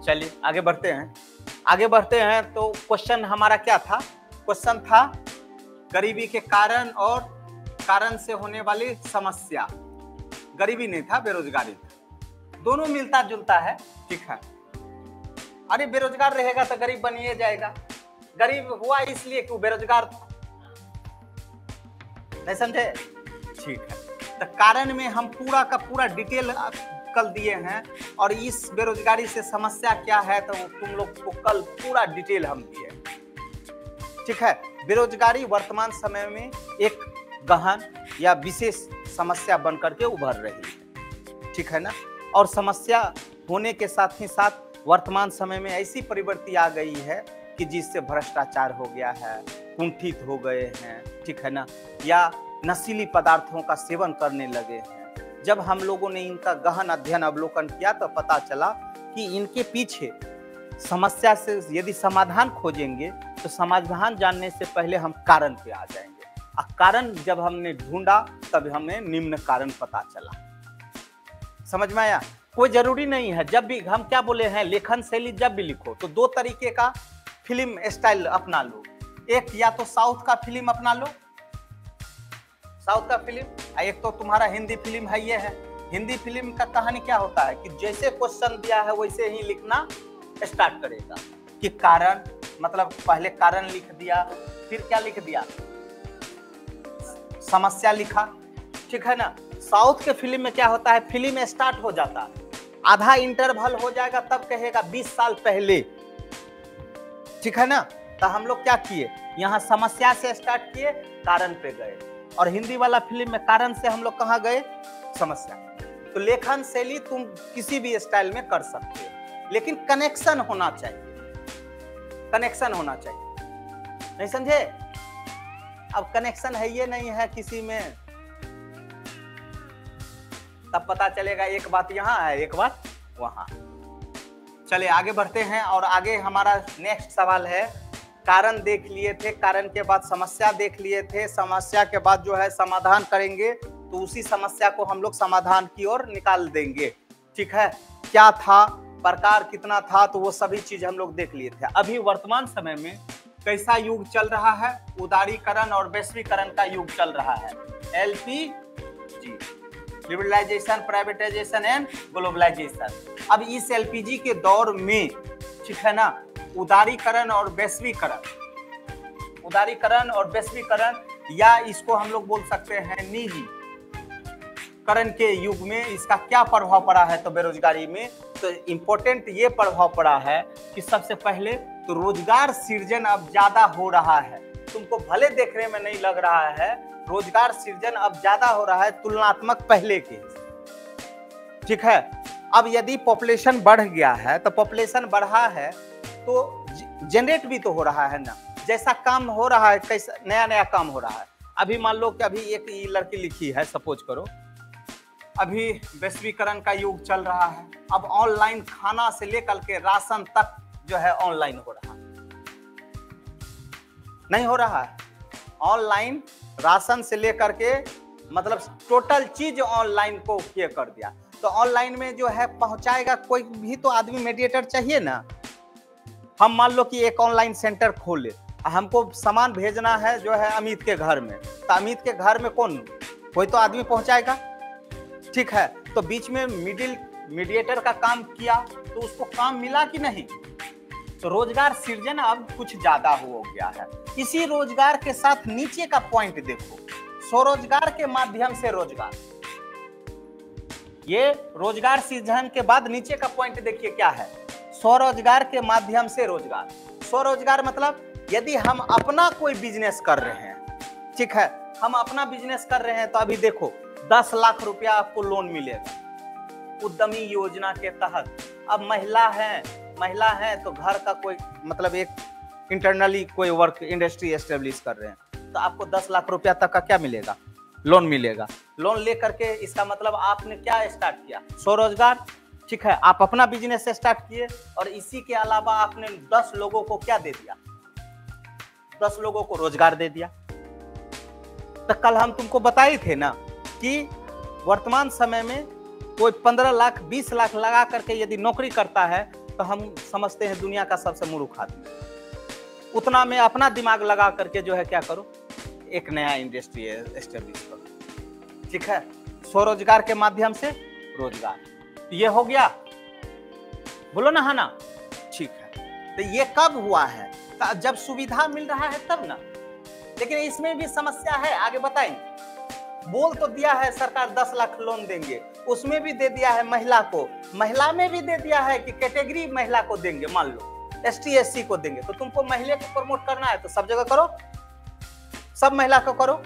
चलिए आगे बढ़ते हैं। आगे बढ़ते हैं तो क्वेश्चन हमारा क्या था? क्वेश्चन था गरीबी के कारण और कारण से होने वाली समस्या। गरीबी नहीं था, बेरोजगारी था। दोनों मिलता जुलता है, ठीक है। अरे बेरोजगार रहेगा तो गरीब बनिए जाएगा। गरीब हुआ इसलिए कि वो बेरोजगार था, नहीं समझे? ठीक है, तो कारण में हम पूरा का पूरा डिटेल कल दिए हैं और इस बेरोजगारी से समस्या क्या है तो तुम लोग को कल पूरा डिटेल हम दिए, ठीक है। बेरोजगारी वर्तमान समय में एक गहन या विशेष समस्या बनकर के उभर रही है, ठीक है ना। और समस्या होने के साथ ही साथ वर्तमान समय में ऐसी प्रवृत्ति आ गई है कि जिससे भ्रष्टाचार हो गया है, कुंठित हो गए हैं, ठीक है ना, या नशीली पदार्थों का सेवन करने लगे हैं। जब हम लोगों ने इनका गहन अध्ययन अवलोकन किया तो पता चला कि इनके पीछे समस्या से यदि समाधान खोजेंगे तो समाधान जानने से पहले हम कारण पे आ जाएंगे। और कारण जब हमने ढूंढा तब हमें निम्न कारण पता चला। समझ में आया? कोई जरूरी नहीं है, जब भी हम क्या बोले हैं, लेखन शैली जब भी लिखो तो दो तरीके का फिल्म स्टाइल अपना लो। एक या तो साउथ का फिल्म अपना लो, साउथ का फिल्म, एक तो तुम्हारा हिंदी फिल्म है। ये है हिंदी फिल्म का कहानी क्या होता है कि जैसे क्वेश्चन दिया है वैसे ही लिखना स्टार्ट करेगा। कि कारण मतलब पहले कारण लिख दिया, फिर क्या लिख दिया, समस्या लिखा, ठीक है ना। साउथ के फिल्म में क्या होता है, फिल्म स्टार्ट हो जाता है, आधा इंटरवल हो जाएगा तब कहेगा 20 साल पहले, ठीक है ना। तो हम लोग क्या किए, यहाँ समस्या से स्टार्ट किए, कारण पे गए। और हिंदी वाला फिल्म में कारण से हम लोग कहाँ गए, समस्या। तो लेखन शैली तुम किसी भी स्टाइल में कर सकते हो, लेकिन कनेक्शन होना चाहिए, कनेक्शन होना चाहिए, नहीं समझे? अब कनेक्शन है ये नहीं है किसी में, तब पता चलेगा एक बात यहाँ है एक बात वहां। चलिए आगे बढ़ते हैं और आगे हमारा नेक्स्ट सवाल है, कारण देख लिए थे, कारण के बाद समस्या देख लिए थे, समस्या के बाद जो है समाधान करेंगे तो उसी समस्या को हम लोग समाधान की ओर निकाल देंगे, ठीक है। क्या था, प्रकार कितना था, तो वो सभी चीज हम लोग देख लिए थे। अभी वर्तमान समय में कैसा युग चल रहा है, उदारीकरण और वैश्वीकरण का युग चल रहा है, LPG, liberalisation, privatisation and globalisation. अब इस एलपीजी के दौर में, ठीक है ना, उदारीकरण और वैश्वीकरण, उदारीकरण और वैश्वीकरण, या इसको हम लोग बोल सकते हैं निजीकरण के युग में इसका क्या प्रभाव पड़ा है तो बेरोजगारी में। तो इम्पोर्टेंट ये प्रभाव पड़ा है कि सबसे पहले तो रोजगार सृजन अब ज्यादा हो रहा है। तुमको भले देखने में नहीं लग रहा है, रोजगार सृजन अब ज्यादा हो रहा है तुलनात्मक पहले के, ठीक है। अब यदि पॉपुलेशन बढ़ गया है तो पॉपुलेशन बढ़ा है तो जनरेट भी तो हो रहा है ना, जैसा काम हो रहा है, कैसा नया नया काम हो रहा है। अभी मान लो कि अभी एक लड़की लिखी है, सपोज करो, अभी वैश्वीकरण का युग चल रहा है, अब ऑनलाइन खाना से लेकर के राशन तक जो है ऑनलाइन हो रहा है, नहीं हो रहा है? ऑनलाइन राशन से लेकर के मतलब टोटल चीज ऑनलाइन को ये कर दिया। तो ऑनलाइन में जो है पहुंचाएगा कोई भी तो आदमी, मेडिएटर चाहिए ना। हम मान लो कि एक ऑनलाइन सेंटर खोले, हमको सामान भेजना है जो है अमित के घर में, तो अमित के घर में कौन, कोई तो आदमी पहुंचाएगा, ठीक है। तो बीच में मीडिएटर का काम किया तो उसको काम मिला कि नहीं? तो रोजगार सृजन अब कुछ ज्यादा हो गया है। इसी रोजगार के साथ नीचे का पॉइंट देखो, स्वरोजगार के माध्यम से रोजगार, ये रोजगार सृजन के बाद नीचे का पॉइंट देखिए क्या है, स्वरोजगार के माध्यम से रोजगार। स्वरोजगार मतलब यदि हम अपना कोई बिजनेस कर रहे हैं, ठीक है, हम अपना बिजनेस कर रहे हैं तो अभी देखो 10 लाख रुपया आपको लोन मिलेगा उद्यमी योजना के तहत। अब महिला है तो घर का कोई मतलब एक इंटरनली कोई वर्क इंडस्ट्री एस्टेब्लिश कर रहे हैं तो आपको 10 लाख रुपया तक का क्या मिलेगा, लोन मिलेगा। लोन लेकर के इसका मतलब आपने क्या स्टार्ट किया, स्वरोजगार, ठीक है। आप अपना बिजनेस स्टार्ट किए और इसी के अलावा आपने 10 लोगों को क्या दे दिया, 10 लोगों को रोजगार दे दिया। तो कल हम तुमको बताए थे ना कि वर्तमान समय में कोई 15 लाख 20 लाख लगा करके यदि नौकरी करता है तो हम समझते हैं दुनिया का सबसे मूर्ख आदमी। उतना में अपना दिमाग लगा करके जो है क्या करो, एक नया इंडस्ट्री एस्टेब्लिश करो। ठीक है, स्वरोजगार के माध्यम से रोजगार, ये हो गया, बोलो ना, है ना? ठीक है, तो ये कब हुआ है? तो जब सुविधा मिल रहा है तब ना। लेकिन इसमें भी समस्या है, आगे बताएंगे। बोल तो दिया है सरकार 10 लाख लोन देंगे, उसमें भी दे दिया है महिला को, महिला में भी दे दिया है कि कैटेगरी महिला को देंगे, मान लो ST SC को देंगे। तो तुमको महिला को प्रमोट करना है तो सब जगह करो, सब महिला को करो,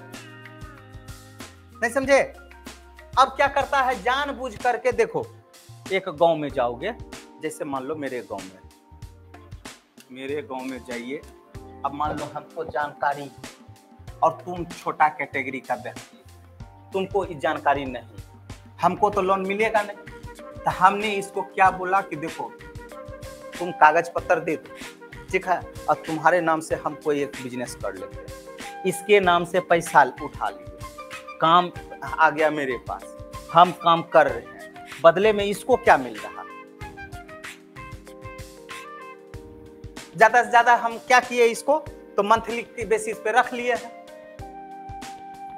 नहीं समझे? अब क्या करता है, जानबूझ करके देखो, एक गांव में जाओगे, जैसे मान लो मेरे गांव में जाइए, अब मान लो हमको जानकारी, और तुम छोटा कैटेगरी का व्यक्ति, तुमको इस जानकारी नहीं, हमको तो लोन मिलेगा नहीं। तो हमने इसको क्या बोला कि देखो तुम कागज पत्र दे दो, ठीक है, और तुम्हारे नाम से हम कोई एक बिजनेस कर लेते हैं, इसके नाम से पैसा उठा लिए, काम आ गया मेरे पास, हम काम कर रहे हैं, बदले में इसको क्या मिल रहा? ज्यादा से ज्यादा हम क्या किए इसको, तो मंथली बेसिस पे रख लिए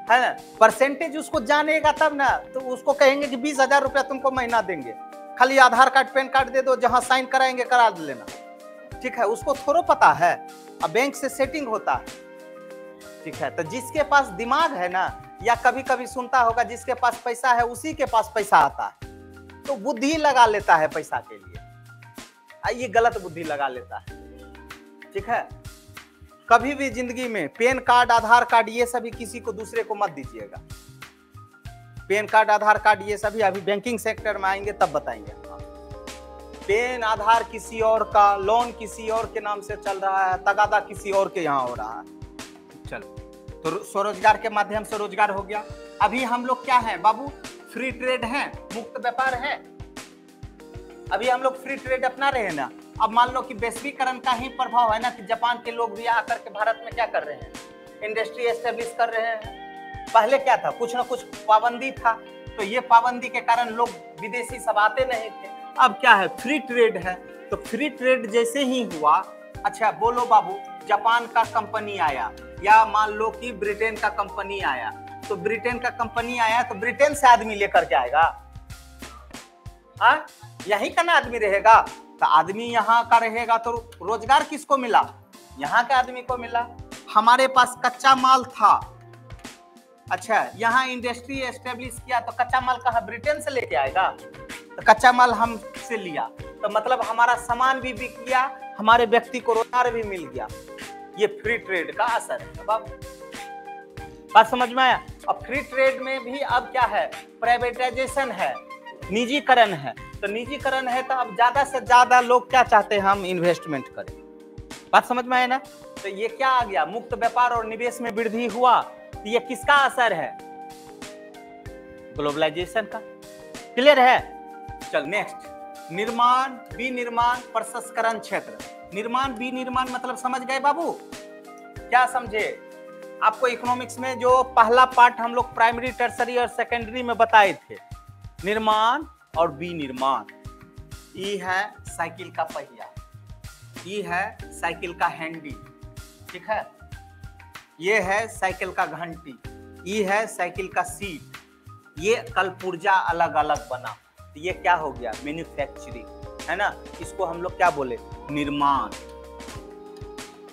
है ना। परसेंटेज उसको जानेगा तब ना, तो उसको कहेंगे कि 20,000 रुपया तुमको महीना देंगे, खाली आधार कार्ड पैन कार्ड दे दो, जहां साइन कराएंगे करा लेना। ठीक है, उसको थोड़ा पता है, अब बैंक से सेटिंग होता है। ठीक है, तो जिसके पास दिमाग है ना, या कभी कभी सुनता होगा जिसके पास पैसा है उसी के पास पैसा आता है, तो बुद्धि लगा लेता है पैसा के लिए, ये गलत बुद्धि लगा लेता है। ठीक है, कभी भी जिंदगी में पैन कार्ड आधार कार्ड ये सभी किसी को दूसरे को मत दीजिएगा। पैन कार्ड आधार कार्ड ये सभी अभी बैंकिंग सेक्टर में आएंगे तब बताएंगे। पैन आधार किसी और का, लोन किसी और के नाम से चल रहा है, तगादा किसी और के यहाँ हो रहा है। चलो, तो स्वरोजगार के माध्यम से रोजगार हो गया। अभी हम लोग क्या है बाबू, फ्री ट्रेड है, मुक्त व्यापार है, अभी हम लोग फ्री ट्रेड अपना रहे हैं ना। अब मान लो कि वैश्वीकरण का ही प्रभाव है ना, कि जापान के लोग भी आकर के भारत में क्या कर रहे हैं, इंडस्ट्री एस्टेब्लिश कर रहे हैं। पहले क्या था, कुछ ना कुछ पाबंदी था, तो ये पाबंदी के कारण लोग विदेशी सब आते नहीं थे। अब क्या है, फ्री ट्रेड है, तो फ्री ट्रेड जैसे ही हुआ, अच्छा बोलो बाबू, जापान का कंपनी आया, या मान लो कि ब्रिटेन का कंपनी आया, तो ब्रिटेन का कंपनी आया तो ब्रिटेन से आदमी लेकर के आएगा, यही का ना आदमी रहेगा। तो आदमी यहाँ का रहेगा तो रोजगार किसको मिला, यहाँ के आदमी को मिला। हमारे पास कच्चा माल था, अच्छा यहाँ इंडस्ट्री एस्टेब्लिश किया, तो कच्चा माल कहाँ, ब्रिटेन से लेके आएगा, तो कच्चा माल हमसे लिया, तो मतलब हमारा सामान भी बिक गया, हमारे व्यक्ति को रोजगार भी मिल गया। ये फ्री ट्रेड का असर है। बात समझ में आया? अब फ्री ट्रेड में भी अब क्या है, प्राइवेटाइजेशन है, निजीकरण है। तो निजीकरण है तो अब ज्यादा से ज्यादा लोग क्या चाहते हैं, हम इन्वेस्टमेंट करें। बात समझ में आया ना? तो ये क्या आ गया, मुक्त व्यापार और निवेश में वृद्धि हुआ, तो ये किसका असर है, ग्लोबलाइजेशन का। क्लियर है? चल नेक्स्ट, निर्माण विनिर्माण प्रसंस्करण क्षेत्र। निर्माण विनिर्माण मतलब समझ गए बाबू, क्या समझे? आपको इकोनॉमिक्स में जो पहला पार्ट हम लोग प्राइमरी टर्सरी और सेकेंडरी में बताए थे, निर्माण और विनिर्माण। ई है साइकिल का पहिया, ई है साइकिल का हैंडल, ठीक है, ये है साइकिल का घंटी, ई है साइकिल का सीट, ये कल पुर्जा अलग अलग बना, तो ये क्या हो गया, मैन्युफैक्चरिंग, है ना। इसको हम लोग क्या बोले, निर्माण।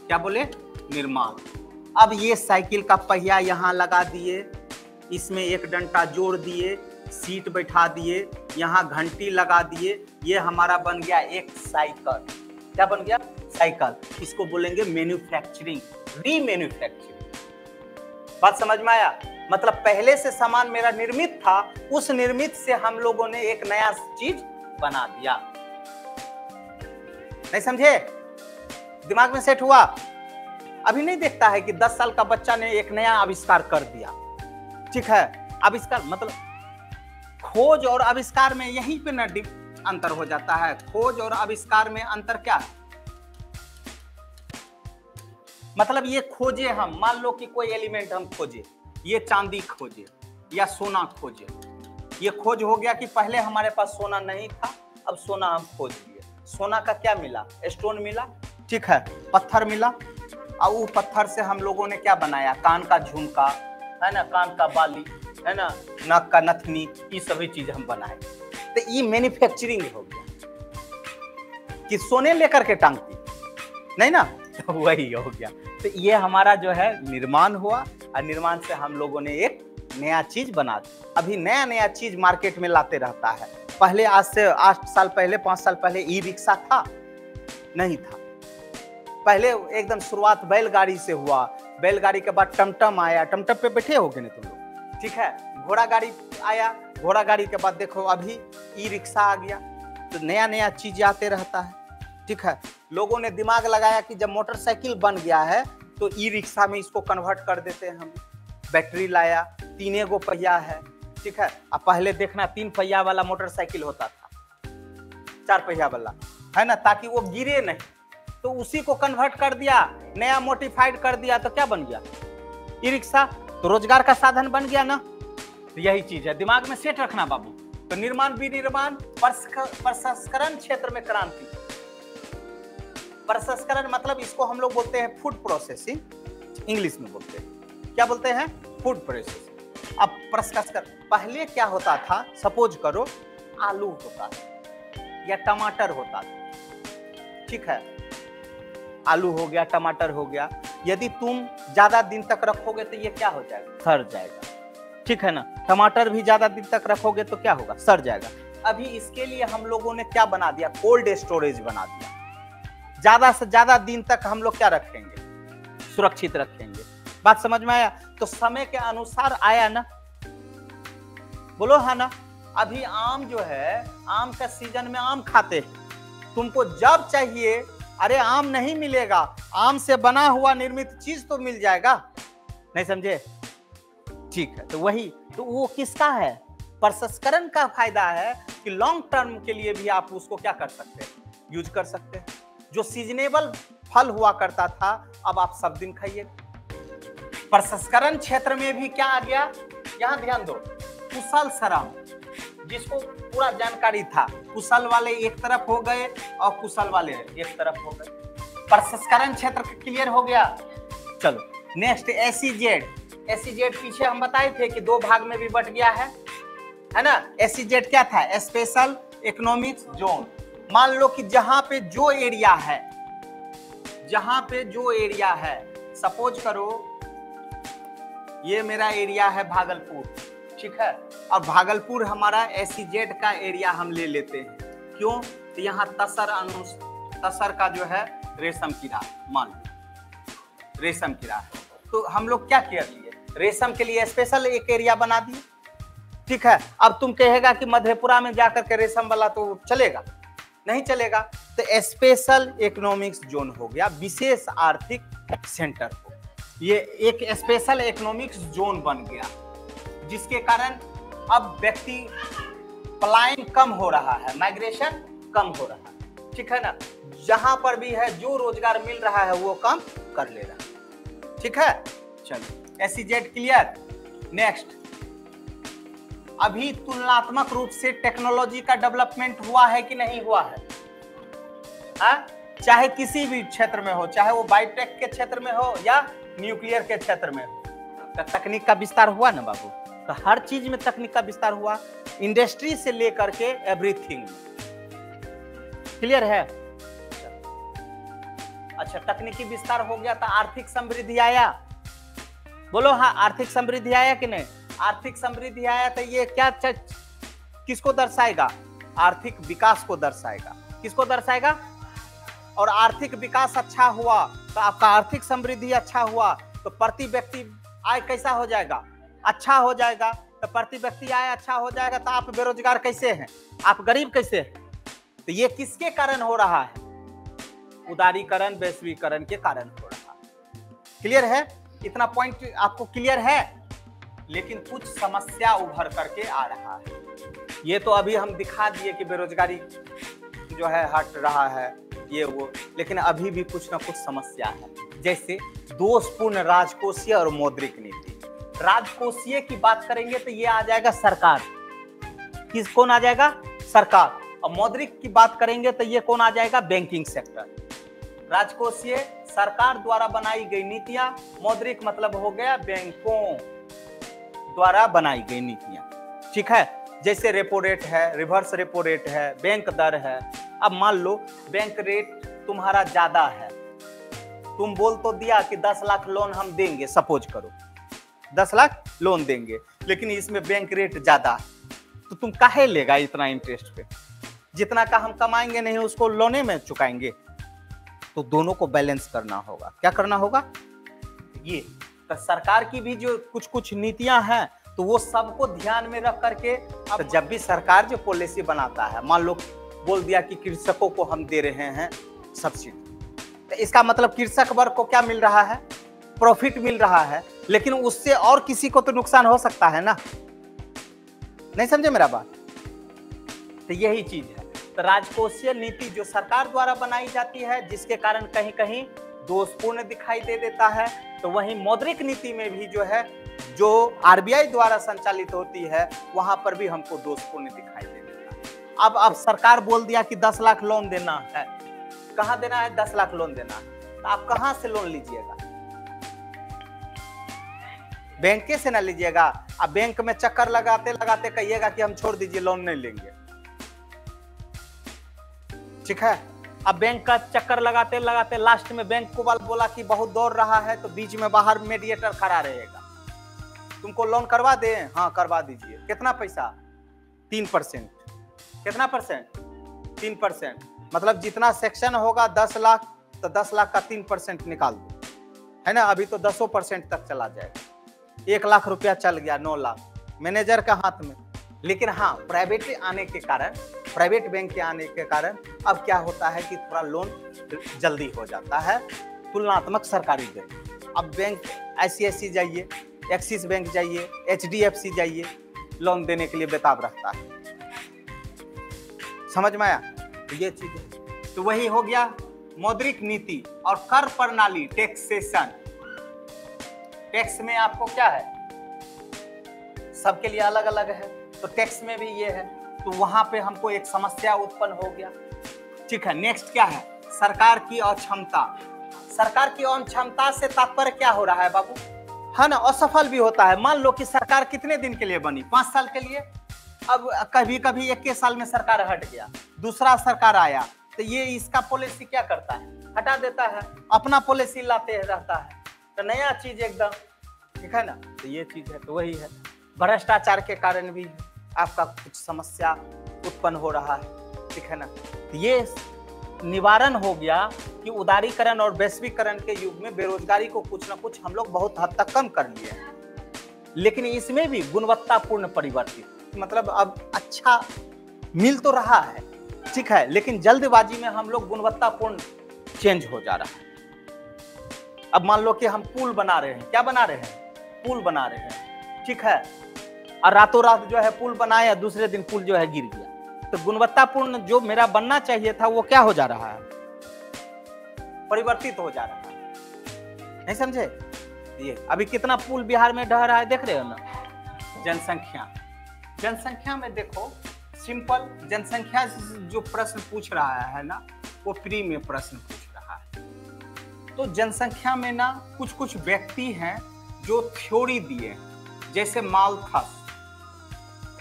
क्या बोले, निर्माण। अब ये साइकिल का पहिया यहाँ लगा दिए, इसमें एक डंटा जोड़ दिए, सीट बैठा दिए, यहाँ घंटी लगा दिए, ये हमारा बन गया एक साइकिल। क्या बन गया, साइकिल। इसको बोलेंगे मैन्युफैक्चरिंग, रीमैन्युफैक्चरिंग। बात समझ में आया? मतलब पहले से सामान मेरा निर्मित था, उस निर्मित से हम लोगों ने एक नया चीज बना दिया। नहीं समझे? दिमाग में सेट हुआ? अभी नहीं देखता है कि 10 साल का बच्चा ने एक नया आविष्कार कर दिया, ठीक है। आविष्कार मतलब खोज और आविष्कार में यहीं पे ना अंतर हो जाता है। खोज और आविष्कार में अंतर क्या है, मतलब ये खोजे हम, मान लो कि कोई एलिमेंट हम खोजे, ये चांदी खोजे या सोना खोजे, ये खोज हो गया कि पहले हमारे पास सोना नहीं था, अब सोना हम खोज लिए, सोना का क्या मिला, स्टोन मिला, ठीक है, पत्थर मिला, और वो पत्थर से हम लोगों ने क्या बनाया, कान का झुमका, है ना, कान का बाली, है ना, नाक का नथनी, ये सभी चीज हम बनाए। तो ये मैन्युफैक्चरिंग हो गया कि सोने लेकर के टांगती नहीं ना, तो वही हो गया। तो ये हमारा जो है निर्माण हुआ, और निर्माण से हम लोगों ने एक नया चीज बना दी। अभी नया नया चीज मार्केट में लाते रहता है। पहले आज से 8 साल पहले, 5 साल पहले ई रिक्शा था? नहीं था। पहले एकदम शुरुआत बैलगाड़ी से हुआ, बैलगाड़ी के बाद टमटम आया, टमटम पे बैठे होगे ना तुम लोग, ठीक है, घोड़ा गाड़ी आया, घोड़ा गाड़ी के बाद देखो अभी ई रिक्शा आ गया। तो नया नया चीज आते रहता है, ठीक है। लोगों ने दिमाग लगाया कि जब मोटरसाइकिल बन गया है तो ई रिक्शा में इसको कन्वर्ट कर देते हैं हम। बैटरी लाया, 3 गो पहिया है, ठीक है। अब पहले देखना 3 पहिया वाला मोटरसाइकिल होता था, 4 पहिया वाला, है ना, ताकि वो गिरे नहीं। तो उसी को कन्वर्ट कर दिया, नया मोडिफाइड कर दिया, तो क्या बन गया, ई रिक्शा। तो रोजगार का साधन बन गया ना। तो यही चीज है, दिमाग में सेट रखना बाबू। तो निर्माण विनिर्माण प्रसंस्करण क्षेत्र में क्रांति। प्रसंस्करण मतलब इसको हम लोग बोलते हैं फूड प्रोसेसिंग, इंग्लिश में बोलते हैं, क्या बोलते हैं, फूड प्रोसेसिंग। अब प्रसंस्करण पहले क्या होता था, सपोज करो आलू होता था या टमाटर होता था, ठीक है, आलू हो गया, टमाटर हो गया। यदि तुम ज्यादा दिन तक रखोगे तो ये क्या हो जाएगा, सड़ जाएगा, ठीक है ना। टमाटर भी ज्यादा दिन तक रखोगे तो क्या होगा, सड़ जाएगा। अभी इसके लिए हम लोगों ने क्या बना दिया, कोल्ड स्टोरेज बना दिया। ज्यादा से ज्यादा दिन तक हम लोग क्या रखेंगे, सुरक्षित रखेंगे। बात समझ में आया? तो समय के अनुसार आया ना, बोलो हाँ ना। अभी आम जो है, आम का सीजन में आम खाते हैं, तुमको जब चाहिए, अरे आम नहीं मिलेगा, आम से बना हुआ निर्मित चीज तो मिल जाएगा, नहीं समझे, ठीक है। तो वही, तो वो किसका है, प्रसंस्करण का फायदा है कि लॉन्ग टर्म के लिए भी आप उसको क्या कर सकते हैं, यूज कर सकते हैं। जो सीजनेबल फल हुआ करता था, अब आप सब दिन खाइए। प्रसंस्करण क्षेत्र में भी क्या आ गया, यहां ध्यान दो, कुशल श्रम, जिसको पूरा जानकारी था, कुशल वाले एक तरफ हो गए और कुशल वाले एक तरफ हो गए। प्रसंस्करण क्षेत्र क्लियर हो गया। चलो नेक्स्ट, एसईजेड। एसईजेड पीछे हम बताए थे कि 2 भाग में भी बट गया है ना। एसईजेड क्या था, स्पेशल इकोनॉमिक जोन। मान लो कि जहां पे जो एरिया है, जहां पे जो एरिया है, सपोज करो ये मेरा एरिया है भागलपुर, ठीक है, और भागलपुर हमारा एसईजेड का एरिया हम ले लेते हैं। क्यों, तो यहाँ तसर का जो है रेशम कीड़ा, मान लो रेशम कीड़ा है, तो हम लोग क्या कर लिए, रेशम के लिए स्पेशल एक एरिया बना दिए, ठीक है। अब तुम कहेगा कि मधेपुरा में जाकर के रेशम वाला तो चलेगा, नहीं चलेगा। तो स्पेशल इकोनॉमिक्स जोन हो गया, विशेष आर्थिक सेंटर हो, ये एक स्पेशल इकोनॉमिक्स जोन बन गया, जिसके कारण अब व्यक्ति पलायन कम हो रहा है, माइग्रेशन कम हो रहा है, ठीक है ना। जहां पर भी है जो रोजगार मिल रहा है वो काम कर ले रहा है, ठीक है। चलो एसईजेड क्लियर। नेक्स्ट, अभी तुलनात्मक रूप से टेक्नोलॉजी का डेवलपमेंट हुआ है कि नहीं हुआ है, चाहे किसी भी क्षेत्र में हो, चाहे वो बायोटेक के क्षेत्र में हो या न्यूक्लियर के क्षेत्र में हो, तो तकनीक का विस्तार हुआ ना बाबू। तो हर चीज में तकनीक का विस्तार हुआ, इंडस्ट्री से लेकर के एवरीथिंग। क्लियर है? अच्छा, तकनीकी विस्तार हो गया तो आर्थिक समृद्धि आया, बोलो हाँ, आर्थिक समृद्धि आया कि नहीं? आर्थिक समृद्धि आया तो ये क्या किसको दर्शाएगा, आर्थिक विकास को दर्शाएगा। किसको दर्शाएगा? और आर्थिक विकास अच्छा हुआ तो आपका आर्थिक समृद्धि अच्छा हुआ तो प्रति व्यक्ति आय कैसा हो जाएगा, अच्छा हो जाएगा। तो प्रति व्यक्ति आय अच्छा हो जाएगा तो आप बेरोजगार कैसे हैं, आप गरीब कैसे हैं? तो ये किसके कारण हो रहा है? उदारीकरण, वैश्वीकरण के कारण हो रहा है। क्लियर है? इतना पॉइंट आपको क्लियर है? लेकिन कुछ समस्या उभर करके आ रहा है। ये तो अभी हम दिखा दिए कि बेरोजगारी जो है हट रहा है, ये वो, लेकिन अभी भी कुछ ना कुछ समस्या है। जैसे दोषपूर्ण राजकोषीय और मौद्रिक नीति। राजकोषीय की बात करेंगे तो ये आ जाएगा सरकार। कौन आ जाएगा? सरकार। और मौद्रिक की बात करेंगे तो ये कौन आ जाएगा, बैंकिंग सेक्टर। राजकोषीय सरकार द्वारा बनाई गई नीतियां, मौद्रिक मतलब हो गया बैंकों द्वारा बनाई गई नीतियां, ठीक है। जैसे रेपो रेट है, रिवर्स रेपो रेट है, बैंक दर है। अब मान लो बैंक रेट तुम्हारा ज्यादा है, तुम बोल तो दिया कि 10 लाख लोन हम देंगे, सपोज करो 10 लाख लोन देंगे, लेकिन इसमें बैंक रेट ज्यादा है, तो तुम काहे लेगा इतना इंटरेस्ट पे, जितना का हम कमाएंगे नहीं उसको लोने में चुकाएंगे। तो दोनों को बैलेंस करना होगा। क्या करना होगा, ये तो सरकार की भी जो कुछ कुछ नीतियां हैं तो वो सबको ध्यान में रख करके, अब जब भी सरकार जो पॉलिसी बनाता है, मान लो बोल दिया कि कृषकों को हम दे रहे हैं सब्सिडी, तो इसका मतलब कृषक वर्ग को क्या मिल रहा है, प्रॉफिट मिल रहा है, लेकिन उससे और किसी को तो नुकसान हो सकता है ना। नहीं समझे मेरा बात। तो यही चीज है। तो राजकोषीय नीति जो सरकार द्वारा बनाई जाती है, जिसके कारण कहीं कहीं दोषपूर्ण दिखाई दे देता है, तो वहीं मौद्रिक नीति में भी जो है, जो आरबीआई द्वारा संचालित होती है, वहां पर भी हमको दोषपूर्ण दिखाई दे देता है। अब सरकार बोल दिया कि 10 लाख लोन देना है, कहां देना है, 10 लाख लोन देना है, तो आप कहां से लोन लीजिएगा, बैंक से ना लीजिएगा। अब बैंक में चक्कर लगाते लगाते कहिएगा कि हम छोड़ दीजिए, लोन नहीं लेंगे, ठीक है। अब बैंक का चक्कर लगाते लगाते लास्ट में बैंक को बोला कि बहुत दौड़ रहा है, तो बीच में बाहर मीडिएटर खड़ा रहेगा, तुमको लोन करवा दे, हाँ करवा दीजिए, कितना पैसा, 3%। कितना परसेंट, 3%। मतलब जितना सेक्शन होगा 10 लाख, तो 10 लाख का 3% निकाल दो, है ना। अभी तो 10% तक चला जाएगा, 1 लाख रुपया चल गया, 9 लाख मैनेजर का हाथ में। लेकिन हाँ, प्राइवेट आने के कारण, प्राइवेट बैंक के आने के कारण अब क्या होता है कि थोड़ा लोन जल्दी हो जाता है तुलनात्मक सरकारी बैंक। अब बैंक ICICI जाइए, एक्सिस बैंक जाइए, HDFC जाइए, लोन देने के लिए बेताब रखता है। समझ में आया। तो ये चीज है। तो वही हो गया मौद्रिक नीति। और कर प्रणाली, टैक्सेशन, टैक्स में आपको क्या है, सबके लिए अलग अलग है, तो टैक्स में भी ये है, तो वहां पे हमको एक समस्या उत्पन्न हो गया, ठीक है। नेक्स्ट क्या है, सरकार की अक्षमता। सरकार की अक्षमता से तात्पर्य क्या हो रहा है बाबू, है ना, असफल भी होता है। मान लो कि सरकार कितने दिन के लिए बनी, 5 साल के लिए, अब कभी कभी 21 साल में सरकार हट गया, दूसरा सरकार आया, तो ये इसका पॉलिसी क्या करता है, हटा देता है, अपना पॉलिसी लाते रहता है, तो नया चीज एकदम, ठीक है ना। तो ये चीज है। तो वही है, भ्रष्टाचार के कारण भी आपका कुछ समस्या उत्पन्न हो रहा है, ठीक है ना। तो ये निवारण हो गया कि उदारीकरण और वैश्वीकरण के युग में बेरोजगारी को कुछ ना कुछ हम लोग बहुत हद तक कम कर लिए हैं, लेकिन इसमें भी गुणवत्तापूर्ण परिवर्तित, मतलब अब अच्छा मिल तो रहा है, ठीक है, लेकिन जल्दबाजी में हम लोग गुणवत्तापूर्ण चेंज हो जा रहा है। अब मान लो कि हम पुल बना रहे हैं, क्या बना रहे हैं, पुल बना रहे हैं, ठीक है, और रातों रात जो है पुल बनाया, दूसरे दिन पुल जो है गिर गया, तो गुणवत्तापूर्ण जो मेरा बनना चाहिए था वो क्या हो जा रहा है, परिवर्तित हो जा रहा है। नहीं समझे। ये अभी कितना पुल बिहार में ढह रहा है, देख रहे हो ना। जनसंख्या, जनसंख्या में देखो, सिंपल जनसंख्या जो प्रश्न पूछ रहा है ना, वो प्री में प्रश्न पूछ रहा है। तो जनसंख्या में ना कुछ कुछ व्यक्ति हैं जो थ्योरी दिए हैं, जैसे माल्थस।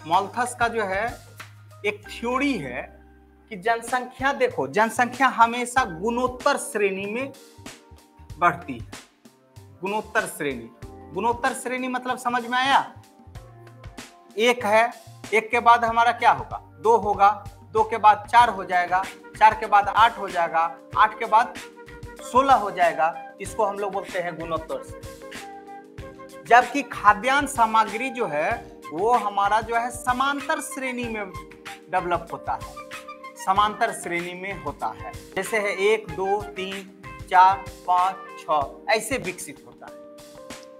माल्थस का जो है एक थ्योरी है कि जनसंख्या, देखो जनसंख्या हमेशा गुणोत्तर श्रेणी में बढ़ती है। गुणोत्तर श्रेणी, गुणोत्तर श्रेणी मतलब समझ में आया, एक है, एक के बाद हमारा क्या होगा, 2 होगा, 2 के बाद 4 हो जाएगा, 4 के बाद 8 हो जाएगा, 8 के बाद 16 हो जाएगा, इसको हम लोग बोलते हैं गुणोत्तर श्रेणी। जबकि खाद्यान्न सामग्री जो है वो हमारा जो है समांतर श्रेणी में डेवलप होता है, समांतर श्रेणी में होता है, जैसे है 1 2 3 4 5 6 ऐसे विकसित होता है।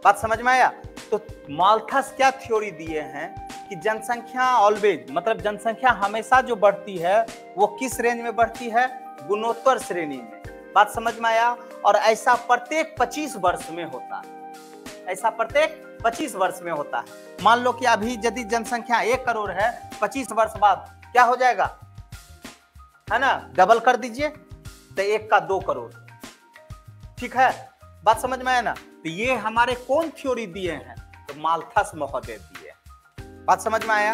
बात समझ में आया। तो माल्थस क्या थ्योरी दिए हैं कि जनसंख्या ऑलवेज, मतलब जनसंख्या हमेशा जो बढ़ती है वो किस रेंज में बढ़ती है, गुणोत्तर श्रेणी में। बात समझ में आया। और ऐसा प्रत्येक 25 वर्ष में होता है, ऐसा प्रत्येक 25 वर्ष में होता है। मान लो कि अभी यदि जनसंख्या 1 करोड़ है, 25 वर्ष बाद क्या हो जाएगा, है ना, डबल कर दीजिए तो 1 का 2 करोड़। ठीक है, बात समझ में आया ना। तो ये हमारे कौन थ्योरी दिए हैं, तो माल्थस महोदय दिए। बात समझ में आया।